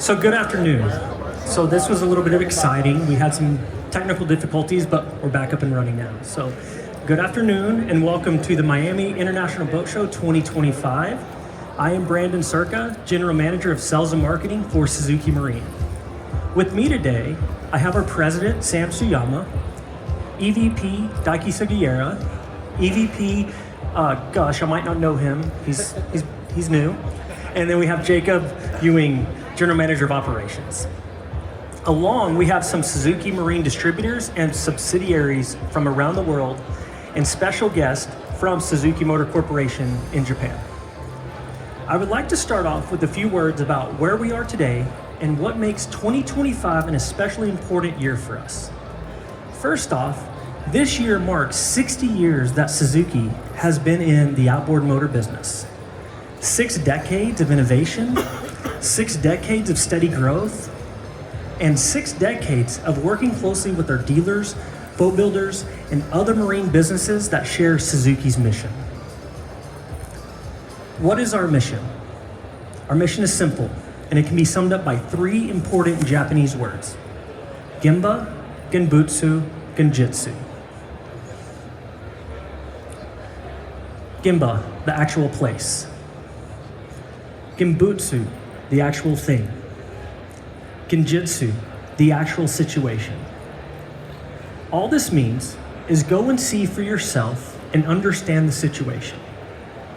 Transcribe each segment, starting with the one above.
So good afternoon. So this was a little bit of exciting. We had some technical difficulties, but we're back up and running now. So good afternoon and welcome to the Miami International Boat Show 2025. I am Brandon Circa, General Manager of Sales and Marketing for Suzuki Marine. With me today, I have our President, Sam Suyama, EVP, Daiki Sugiura, EVP, I might not know him, he's new. And then we have Jacob Ewing, General Manager of Operations. Along, we have some Suzuki Marine distributors and subsidiaries from around the world and special guests from Suzuki Motor Corporation in Japan. I would like to start off with a few words about where we are today and what makes 2025 an especially important year for us. First off, this year marks 60 years that Suzuki has been in the outboard motor business. 6 decades of innovation, 6 decades of steady growth, and 6 decades of working closely with our dealers, boat builders, and other marine businesses that share Suzuki's mission. What is our mission? Our mission is simple, and it can be summed up by 3 important Japanese words: Gemba, Genbutsu, Genjitsu. Gemba, the actual place. Genbutsu, the actual thing. Genjitsu, the actual situation. All this means is go and see for yourself and understand the situation,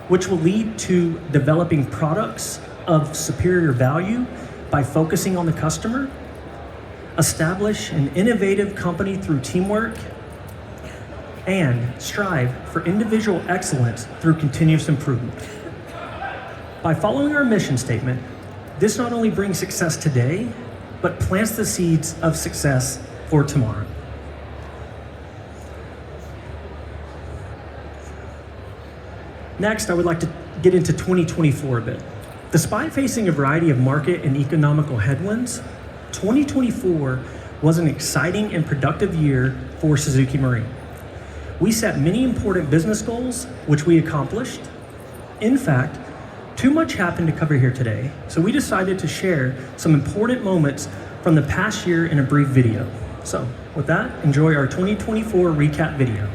which will lead to developing products of superior value by focusing on the customer, establish an innovative company through teamwork, and strive for individual excellence through continuous improvement. By following our mission statement, this not only brings success today, but plants the seeds of success for tomorrow. Next, I would like to get into 2024 a bit. Despite facing a variety of market and economical headwinds, 2024 was an exciting and productive year for Suzuki Marine. We set many important business goals, which we accomplished. In fact, too much happened to cover here today, so we decided to share some important moments from the past year in a brief video. So with that, enjoy our 2024 recap video.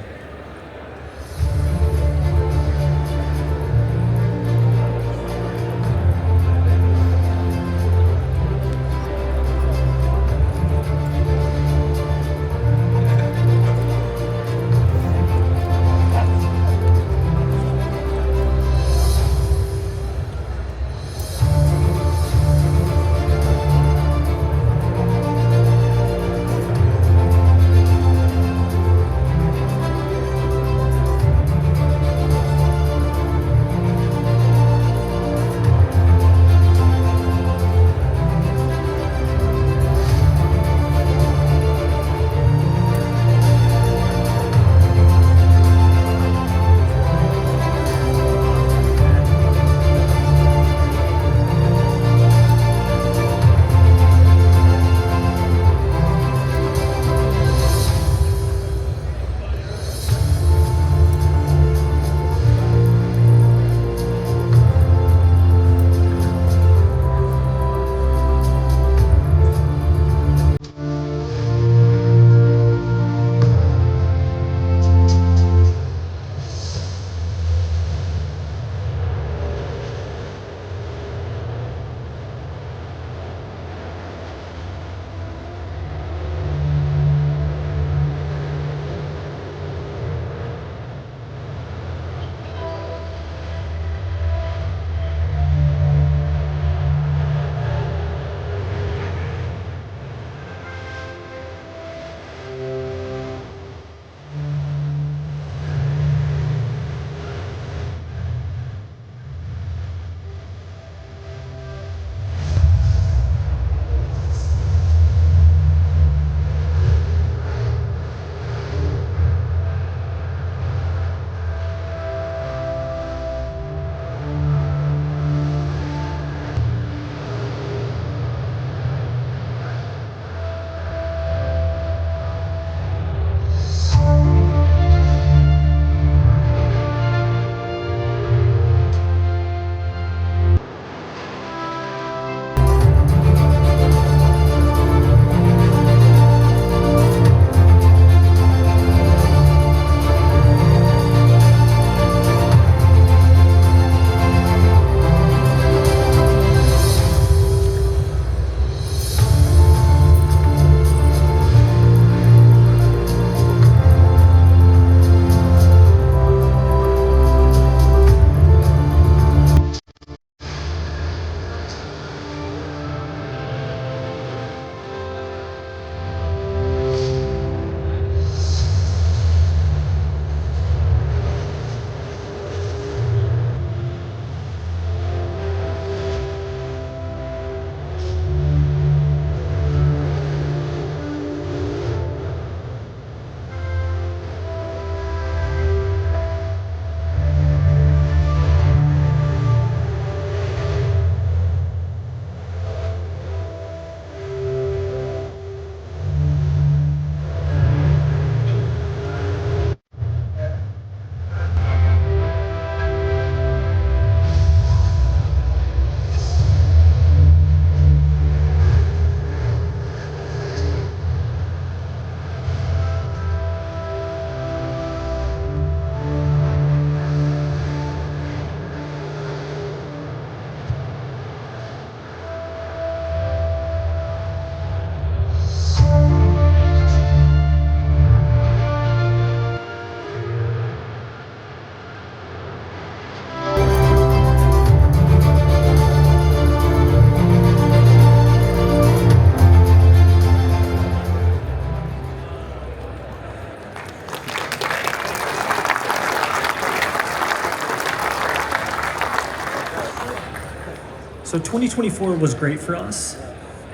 So 2024 was great for us,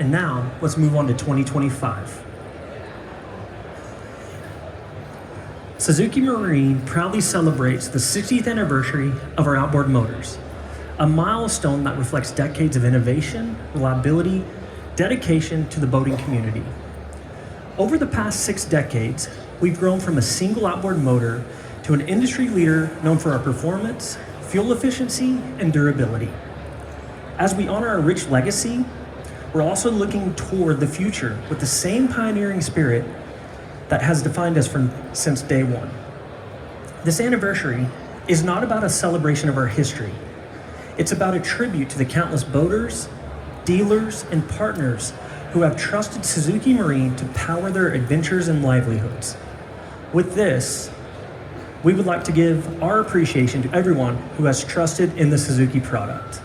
and now let's move on to 2025. Suzuki Marine proudly celebrates the 60th anniversary of our outboard motors, a milestone that reflects decades of innovation, reliability, dedication to the boating community. Over the past 6 decades, we've grown from a single outboard motor to an industry leader known for our performance, fuel efficiency, and durability. As we honor our rich legacy, we're also looking toward the future with the same pioneering spirit that has defined us since day one. This anniversary is not about a celebration of our history. It's about a tribute to the countless boaters, dealers, and partners who have trusted Suzuki Marine to power their adventures and livelihoods. With this, we would like to give our appreciation to everyone who has trusted in the Suzuki product.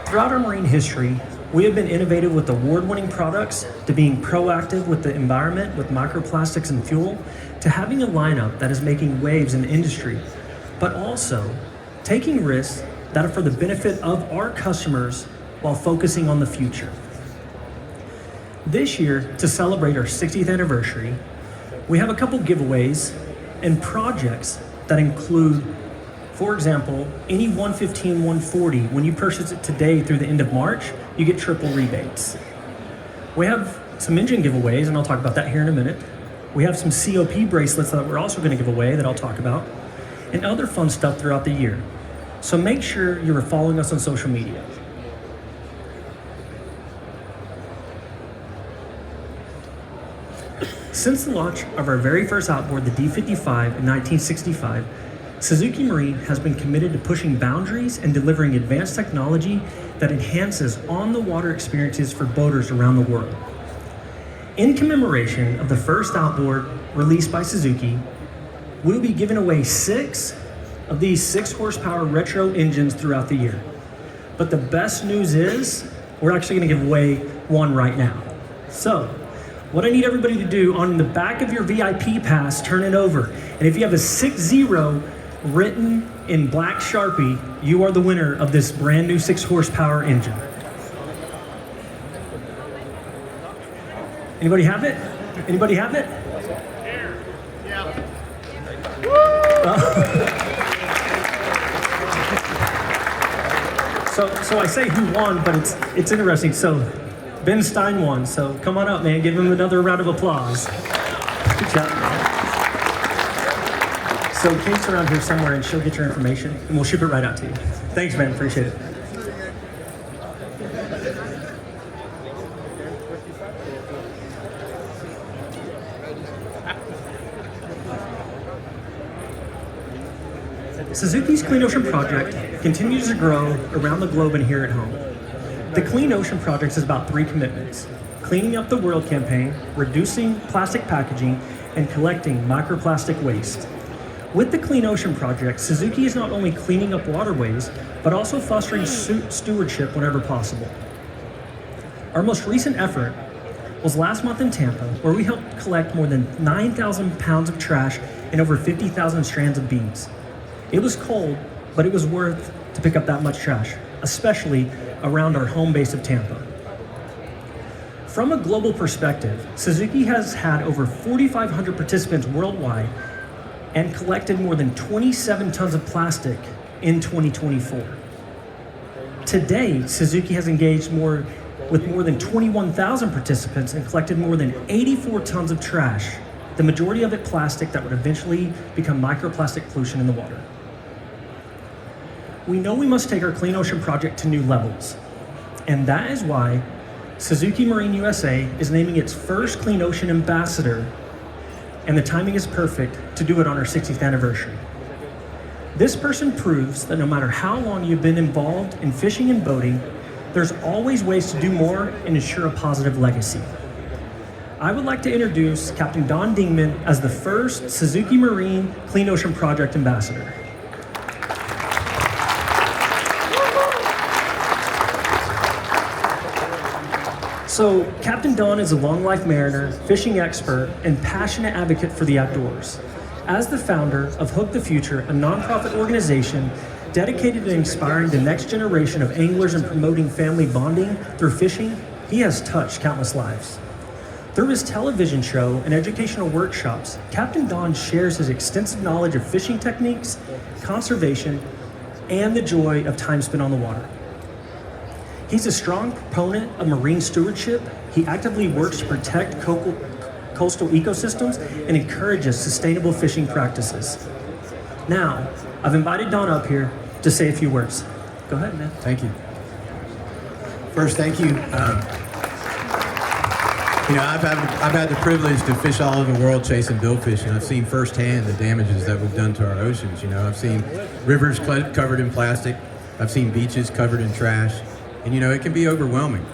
Throughout our marine history, we have been innovative with award-winning products, to being proactive with the environment with microplastics and fuel, to having a lineup that is making waves in the industry, but also taking risks that are for the benefit of our customers while focusing on the future. This year, to celebrate our 60th anniversary, we have a couple giveaways and projects that include, for example, any 115 140, when you purchase it today through the end of March, you get triple rebates. We have some engine giveaways, and I'll talk about that here in a minute. We have some COP bracelets that we're also going to give away that I'll talk about, and other fun stuff throughout the year. So make sure you're following us on social media. Since the launch of our very first outboard, the D55 in 1965, Suzuki Marine has been committed to pushing boundaries and delivering advanced technology that enhances on-the-water experiences for boaters around the world. In commemoration of the first outboard released by Suzuki, we'll be giving away 6 of these 6-horsepower retro engines throughout the year. But the best news is, we're actually going to give away one right now. So, what I need everybody to do, on the back of your VIP pass, turn it over. And if you have a 6-0 written in black Sharpie, you are the winner of this brand new 6-horsepower engine. Anybody have it? Anybody have it? Yeah. So I say who won, but it's interesting. So Ben Stein won. So come on up, man. Give him another round of applause. Good job. So Kate's around here somewhere, and she'll get your information, and we'll ship it right out to you. Thanks, man. Appreciate it. Suzuki's Clean Ocean project continues to grow around the globe and here at home. The Clean Ocean project is about 3 commitments: cleaning up the world campaign, reducing plastic packaging, and collecting microplastic waste. With the Clean Ocean project, Suzuki is not only cleaning up waterways, but also fostering stewardship whenever possible. Our most recent effort was last month in Tampa, where we helped collect more than 9,000 pounds of trash and over 50,000 strands of beads. It was cold, but it was worth to pick up that much trash, especially around our home base of Tampa. From a global perspective, Suzuki has had over 4,500 participants worldwide and collected more than 27 tons of plastic in 2024. To date, Suzuki has engaged with more than 21,000 participants and collected more than 84 tons of trash, the majority of it plastic that would eventually become microplastic pollution in the water. We know we must take our Clean Ocean project to new levels, and that is why Suzuki Marine USA is naming its first Clean Ocean ambassador, and the timing is perfect to do it on our 60th anniversary. This person proves that no matter how long you've been involved in fishing and boating, there's always ways to do more and ensure a positive legacy. I would like to introduce Captain Don Dingman as the first Suzuki Marine Clean Ocean Project ambassador. So, Captain Don is a long life mariner, fishing expert, and passionate advocate for the outdoors. As the founder of Hook the Future, a nonprofit organization dedicated to inspiring the next generation of anglers and promoting family bonding through fishing, he has touched countless lives. Through his television show and educational workshops, Captain Don shares his extensive knowledge of fishing techniques, conservation, and the joy of time spent on the water. He's a strong proponent of marine stewardship. He actively works to protect coastal ecosystems and encourages sustainable fishing practices. Now, I've invited Don up here to say a few words. Go ahead, man. Thank you. First, thank you. I've had the privilege to fish all over the world chasing billfish, and I've seen firsthand the damages that we've done to our oceans. I've seen rivers covered in plastic. I've seen beaches covered in trash, and it can be overwhelming.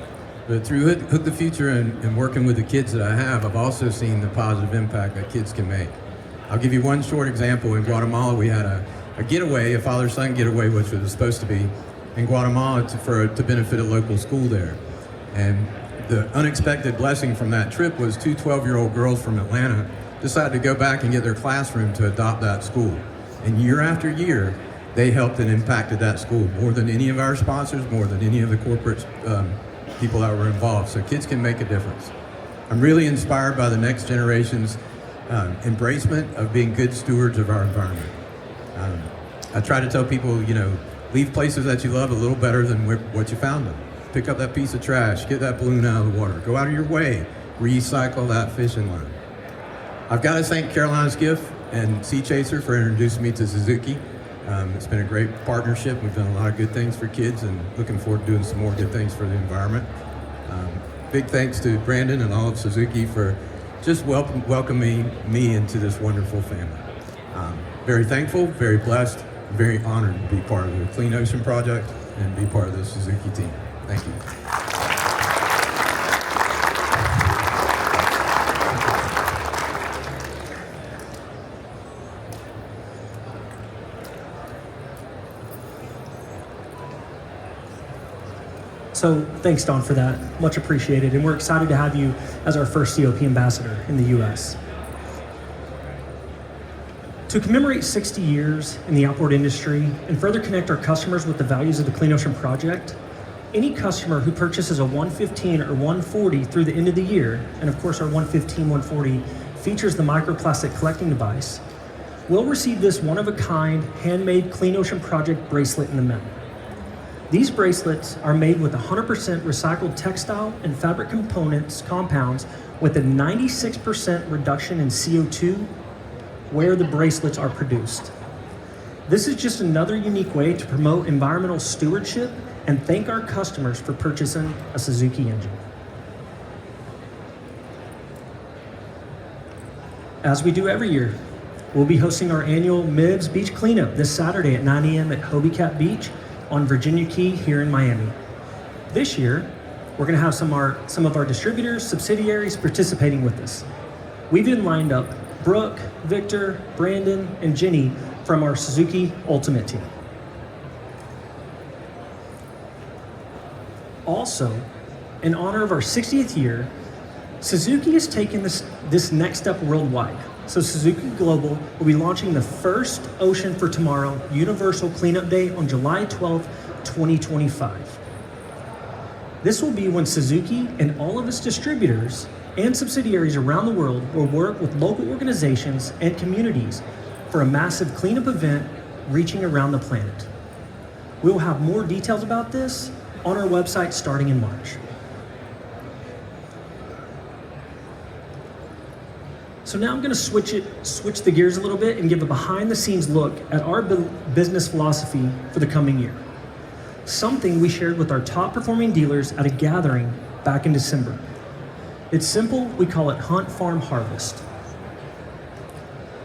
But through Hook the Future and working with the kids that I have, I've also seen the positive impact that kids can make. I'll give you one short example. In Guatemala, we had a getaway, a father-son getaway, which was supposed to be in Guatemala to benefit a local school there. And the unexpected blessing from that trip was two 12-year-old girls from Atlanta decided to go back and get their classroom to adopt that school. And year after year, they helped and impacted that school more than any of our sponsors, more than any of the corporate people that were involved. So kids can make a difference. I'm really inspired by the next generation's embracement of being good stewards of our environment. I try to tell people, leave places that you love a little better than what you found them. Pick up that piece of trash, get that balloon out of the water, go out of your way, recycle that fishing line. I've got to thank Carolina's Gift and Sea Chaser for introducing me to Suzuki. It's been a great partnership. We've done a lot of good things for kids and looking forward to doing some more good things for the environment. Big thanks to Brandon and all of Suzuki for just welcoming me into this wonderful family. Very thankful, very blessed, very honored to be part of the Clean Ocean Project and be part of the Suzuki team. Thank you. So thanks, Don, for that. Much appreciated. And we're excited to have you as our first COP ambassador in the U.S. To commemorate 60 years in the outboard industry and further connect our customers with the values of the Clean Ocean Project, any customer who purchases a 115 or 140 through the end of the year, and of course our 115, 140 features the microplastic collecting device, will receive this one-of-a-kind handmade Clean Ocean Project bracelet in the mail. These bracelets are made with 100% recycled textile and fabric compounds with a 96% reduction in CO2 where the bracelets are produced. This is just another unique way to promote environmental stewardship and thank our customers for purchasing a Suzuki engine. As we do every year, we'll be hosting our annual MIBS Beach Cleanup this Saturday at 9 a.m. at Hobie Cat Beach on Virginia Key here in Miami. This year, we're gonna have some of our distributors, subsidiaries participating with us. We've even lined up Brooke, Victor, Brandon, and Jenny from our Suzuki Ultimate team. Also, in honor of our 60th year, Suzuki has taken this next step worldwide. So Suzuki Global will be launching the first Ocean for Tomorrow Universal Cleanup Day on July 12th, 2025. This will be when Suzuki and all of its distributors and subsidiaries around the world will work with local organizations and communities for a massive cleanup event reaching around the planet. We will have more details about this on our website starting in March. So now I'm going to switch the gears a little bit and give a behind-the-scenes look at our business philosophy for the coming year. Something we shared with our top-performing dealers at a gathering back in December. It's simple. We call it Hunt, Farm, Harvest.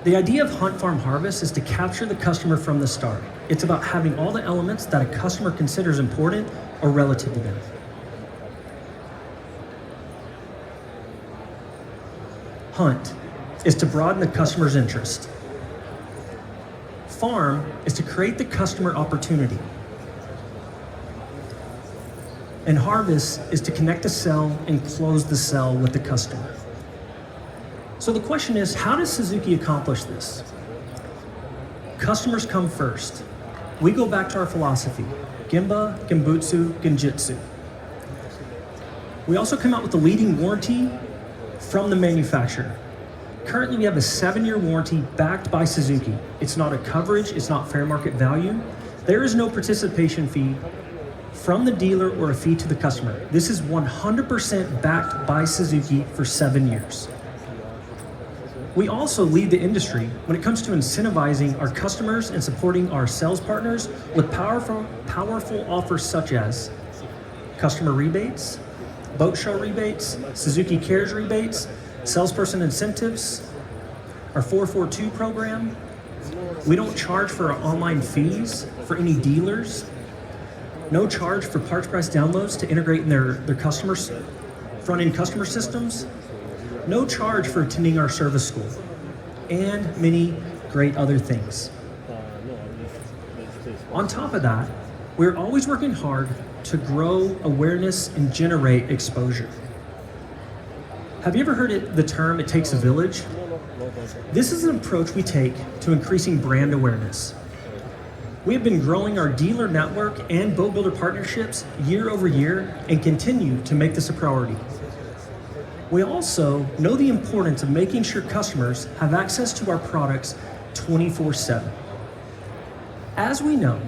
The idea of Hunt, Farm, Harvest is to capture the customer from the start. It's about having all the elements that a customer considers important or relative to them. Hunt is to broaden the customer's interest. Farm is to create the customer opportunity. And harvest is to connect the sell and close the sell with the customer. So the question is, how does Suzuki accomplish this? Customers come first. We go back to our philosophy, Gemba, Genbutsu, Genjitsu. We also come out with the leading warranty from the manufacturer. Currently, we have a 7-year warranty backed by Suzuki. It's not a coverage, it's not fair market value. There is no participation fee from the dealer or a fee to the customer. This is 100% backed by Suzuki for 7 years. We also lead the industry when it comes to incentivizing our customers and supporting our sales partners with powerful offers such as customer rebates, boat show rebates, Suzuki Cares rebates, salesperson incentives, our 442 program. We don't charge for our online fees for any dealers. No charge for parts price downloads to integrate in their customers' front-end customer systems. No charge for attending our service school, and many great other things. On top of that, we're always working hard to grow awareness and generate exposure. Have you ever heard the term, it takes a village? This is an approach we take to increasing brand awareness. We have been growing our dealer network and boat builder partnerships year over year and continue to make this a priority. We also know the importance of making sure customers have access to our products 24/7. As we know,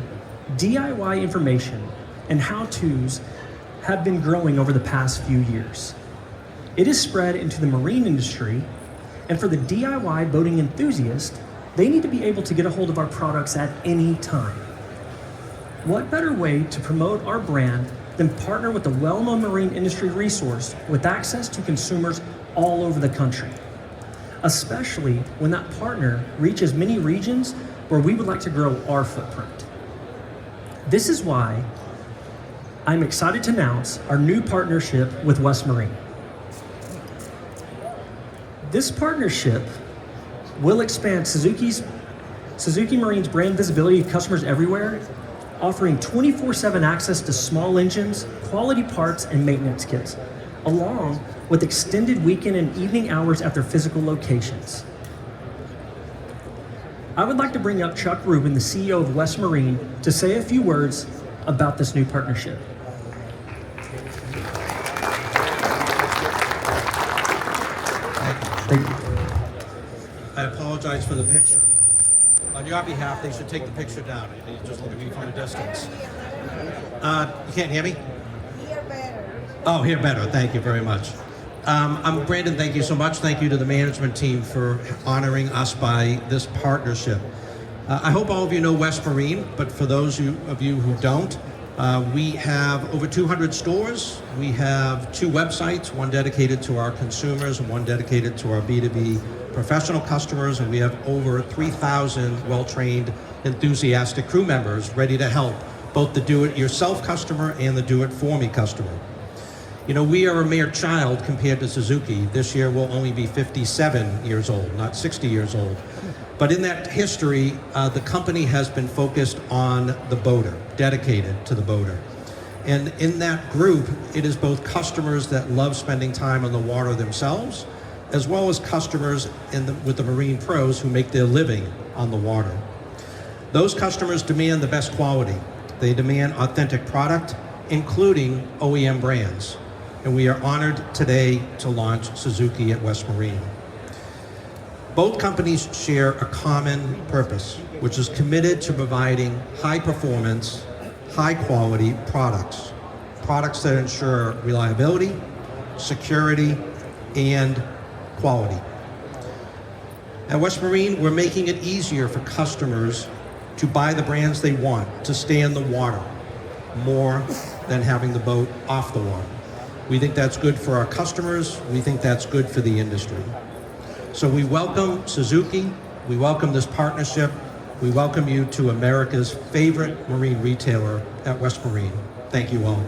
DIY information and how-tos have been growing over the past few years. It is spread into the marine industry, and for the DIY boating enthusiast, they need to be able to get a hold of our products at any time. What better way to promote our brand than partner with a well-known marine industry resource with access to consumers all over the country, especially when that partner reaches many regions where we would like to grow our footprint. This is why I'm excited to announce our new partnership with West Marine. This partnership will expand Suzuki Marine's brand visibility to customers everywhere, offering 24/7 access to small engines, quality parts, and maintenance kits, along with extended weekend and evening hours at their physical locations. I would like to bring up Chuck Rubin, the CEO of West Marine, to say a few words about this new partnership. Thank you. I apologize for the picture. On your behalf, they should take the picture down. They just look at me from a distance. You can't hear me? Hear better. Oh, hear better. Thank you very much. I'm Brandon. Thank you so much. Thank you to the management team for honoring us by this partnership. I hope all of you know West Marine, but for those of you who don't, we have over 200 stores. We have 2 websites, one dedicated to our consumers and one dedicated to our B2B professional customers, and we have over 3,000 well-trained, enthusiastic crew members ready to help both the do-it-yourself customer and the do-it-for-me customer. You know, we are a mere child compared to Suzuki. This year we'll only be 57 years old, not 60 years old. But in that history, the company has been focused on the boater, dedicated to the boater. And in that group, it is both customers that love spending time on the water themselves, as well as customers with the marine pros who make their living on the water. Those customers demand the best quality. They demand authentic product, including OEM brands. And we are honored today to launch Suzuki at West Marine. Both companies share a common purpose, which is committed to providing high performance, high quality products. Products that ensure reliability, security, and quality. At West Marine, we're making it easier for customers to buy the brands they want, to stay in the water, more than having the boat off the water. We think that's good for our customers. We think that's good for the industry. So we welcome Suzuki. We welcome this partnership. We welcome you to America's favorite marine retailer at West Marine. Thank you all.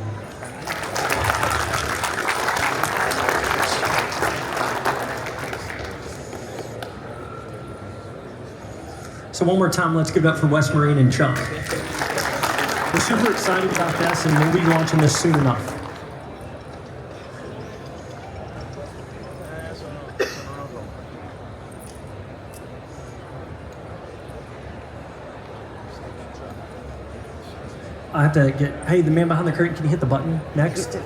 So one more time, let's give it up for West Marine and Chuck. We're super excited about this, and we'll be launching this soon enough. I have to get, hey, the man behind the curtain, can you hit the button next?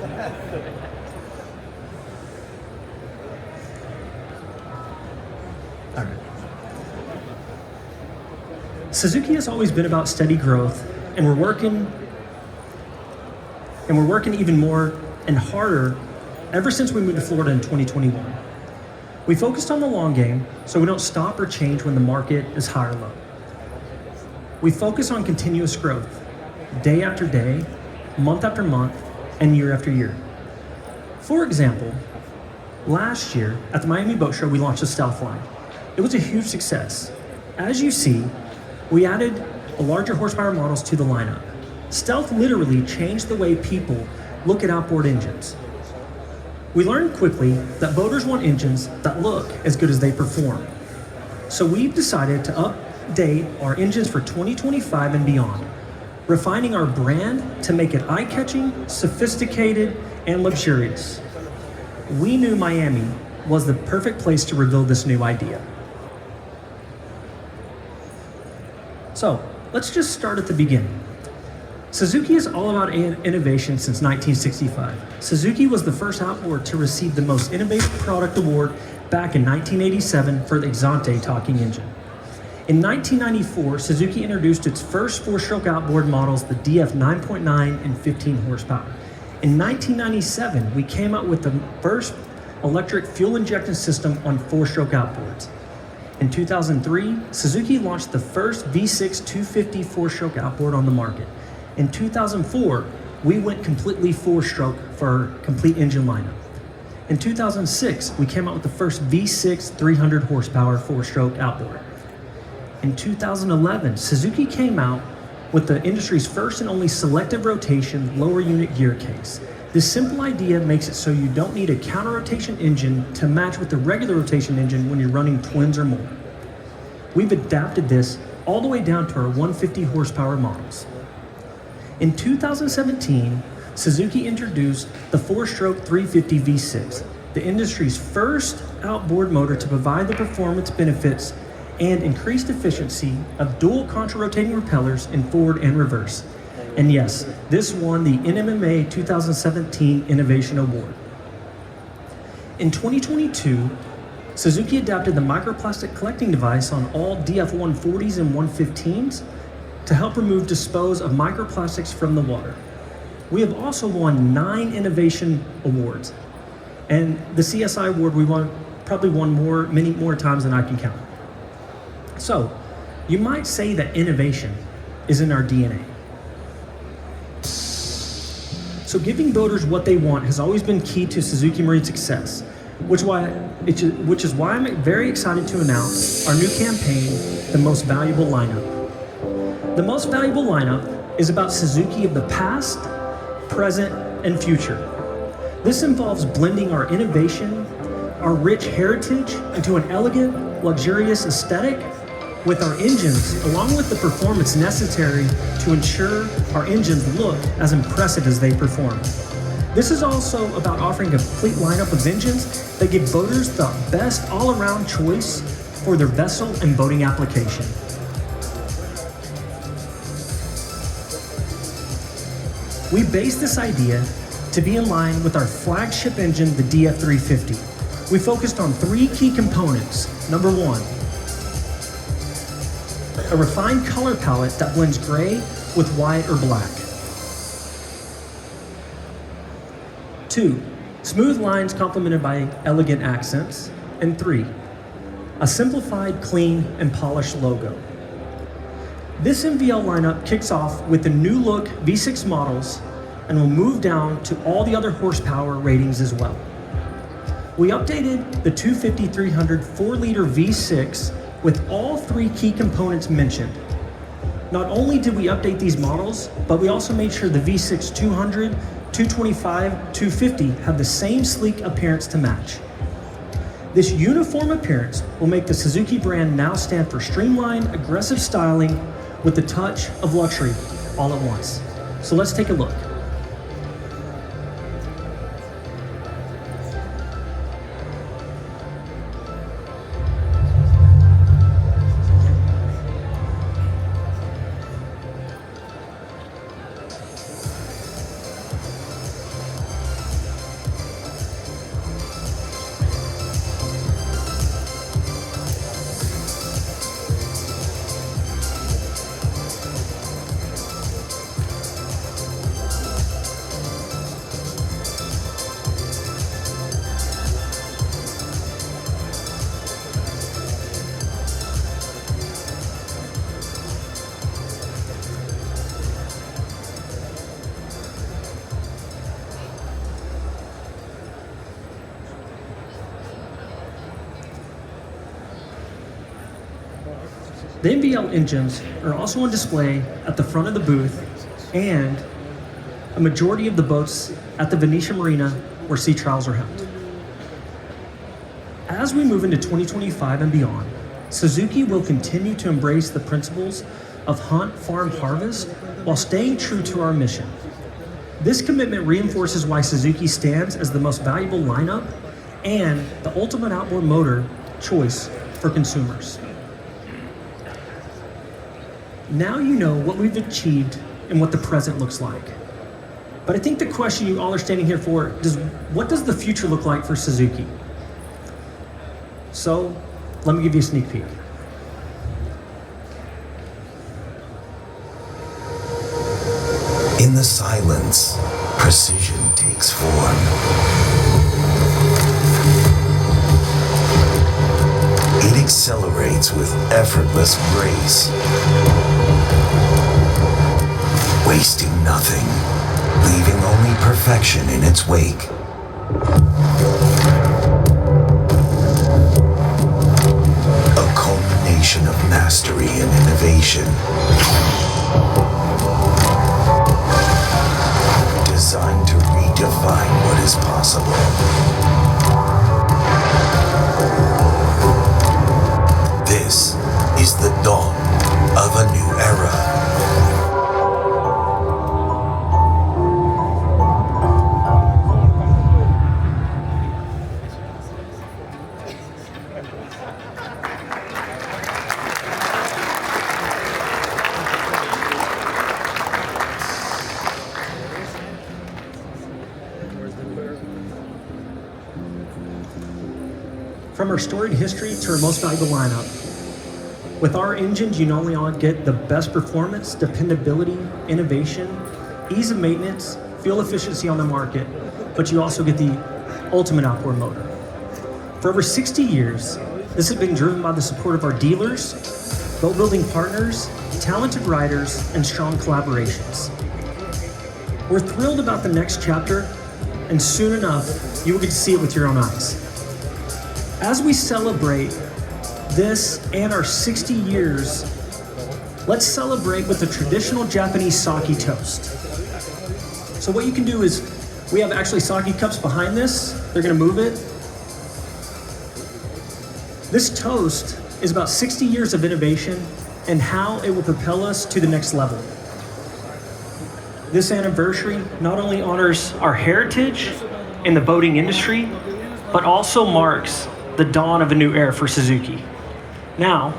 All right. Suzuki has always been about steady growth, and we're working even more and harder ever since we moved to Florida in 2021. We focused on the long game, so we don't stop or change when the market is high or low. We focus on continuous growth, day after day, month after month, and year after year. For example, last year at the Miami Boat Show, we launched the Stealth line. It was a huge success. As you see, we added larger horsepower models to the lineup. Stealth literally changed the way people look at outboard engines. We learned quickly that boaters want engines that look as good as they perform. So we've decided to update our engines for 2025 and beyond, refining our brand to make it eye-catching, sophisticated, and luxurious. We knew Miami was the perfect place to reveal this new idea. So let's just start at the beginning. Suzuki is all about innovation since 1965. Suzuki was the first outboard to receive the Most Innovative Product Award back in 1987 for the Exante talking engine. In 1994, Suzuki introduced its first four-stroke outboard models, the DF 9.9 and 15 horsepower. In 1997, we came out with the first electric fuel injection system on four-stroke outboards. In 2003, Suzuki launched the first V6 250 four-stroke outboard on the market. In 2004, we went completely four-stroke for our complete engine lineup. In 2006, we came out with the first V6 300 horsepower four-stroke outboard. In 2011, Suzuki came out with the industry's first and only selective rotation lower unit gear case. This simple idea makes it so you don't need a counter rotation engine to match with the regular rotation engine when you're running twins or more. We've adapted this all the way down to our 150 horsepower models. In 2017, Suzuki introduced the four-stroke 350 V6, the industry's first outboard motor to provide the performance benefits and increased efficiency of dual contra-rotating propellers in forward and reverse. And yes, this won the NMMA 2017 Innovation Award. In 2022, Suzuki adapted the microplastic collecting device on all DF140s and 115s to help dispose of microplastics from the water. We have also won 9 innovation awards, and the CSI award probably won many more times than I can count. So, you might say that innovation is in our DNA. So giving boaters what they want has always been key to Suzuki Marine's success, which is why I'm very excited to announce our new campaign, The Most Valuable Lineup. The Most Valuable Lineup is about Suzuki of the past, present, and future. This involves blending our innovation, our rich heritage, into an elegant, luxurious aesthetic with our engines, along with the performance necessary to ensure our engines look as impressive as they perform. This is also about offering a complete lineup of engines that give boaters the best all-around choice for their vessel and boating application. We base this idea to be in line with our flagship engine, the DF350. We focused on 3 key components. Number 1, a refined color palette that blends gray with white or black. 2, smooth lines complemented by elegant accents. And 3, a simplified, clean, and polished logo. This MVL lineup kicks off with the new look V6 models and will move down to all the other horsepower ratings as well. We updated the 250-300 4-liter V6 with all 3 key components mentioned. Not only did we update these models, but we also made sure the V6 200, 225, 250 have the same sleek appearance to match. This uniform appearance will make the Suzuki brand now stand for streamlined, aggressive styling with the touch of luxury all at once. So let's take a look. The MVL engines are also on display at the front of the booth and a majority of the boats at the Venetian Marina where sea trials are held. As we move into 2025 and beyond, Suzuki will continue to embrace the principles of hunt, farm, harvest while staying true to our mission. This commitment reinforces why Suzuki stands as the most valuable lineup and the ultimate outboard motor choice for consumers. Now you know what we've achieved and what the present looks like. But I think the question you all are standing here for is, what does the future look like for Suzuki? So, let me give you a sneak peek. In the silence, precision takes form. It accelerates with effortless grace, wasting nothing, leaving only perfection in its wake. A culmination of mastery and innovation, designed to redefine what is possible. This is the dawn of a new era. From our storied history to our most valuable lineup, with our engines, you not only get the best performance, dependability, innovation, ease of maintenance, fuel efficiency on the market, but you also get the ultimate outboard motor. For over 60 years, this has been driven by the support of our dealers, boat building partners, talented riders, and strong collaborations. We're thrilled about the next chapter, and soon enough, you will get to see it with your own eyes. As we celebrate this and our 60 years, let's celebrate with a traditional Japanese sake toast. So what you can do is, we have actually sake cups behind this. They're gonna move it. This toast is about 60 years of innovation and how it will propel us to the next level. This anniversary not only honors our heritage in the boating industry, but also marks the dawn of a new era for Suzuki. Now,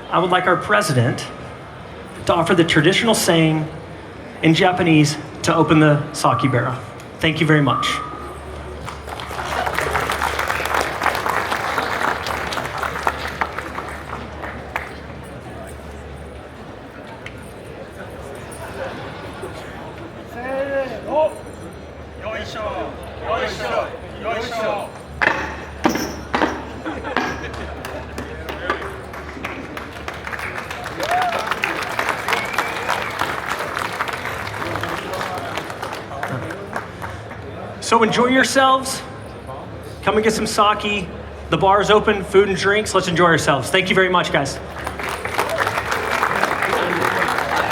I would like our president to offer the traditional saying in Japanese to open the sake barrel. Thank you very much. So enjoy yourselves. Come and get some sake. The bar is open, food and drinks. Let's enjoy ourselves. Thank you very much, guys.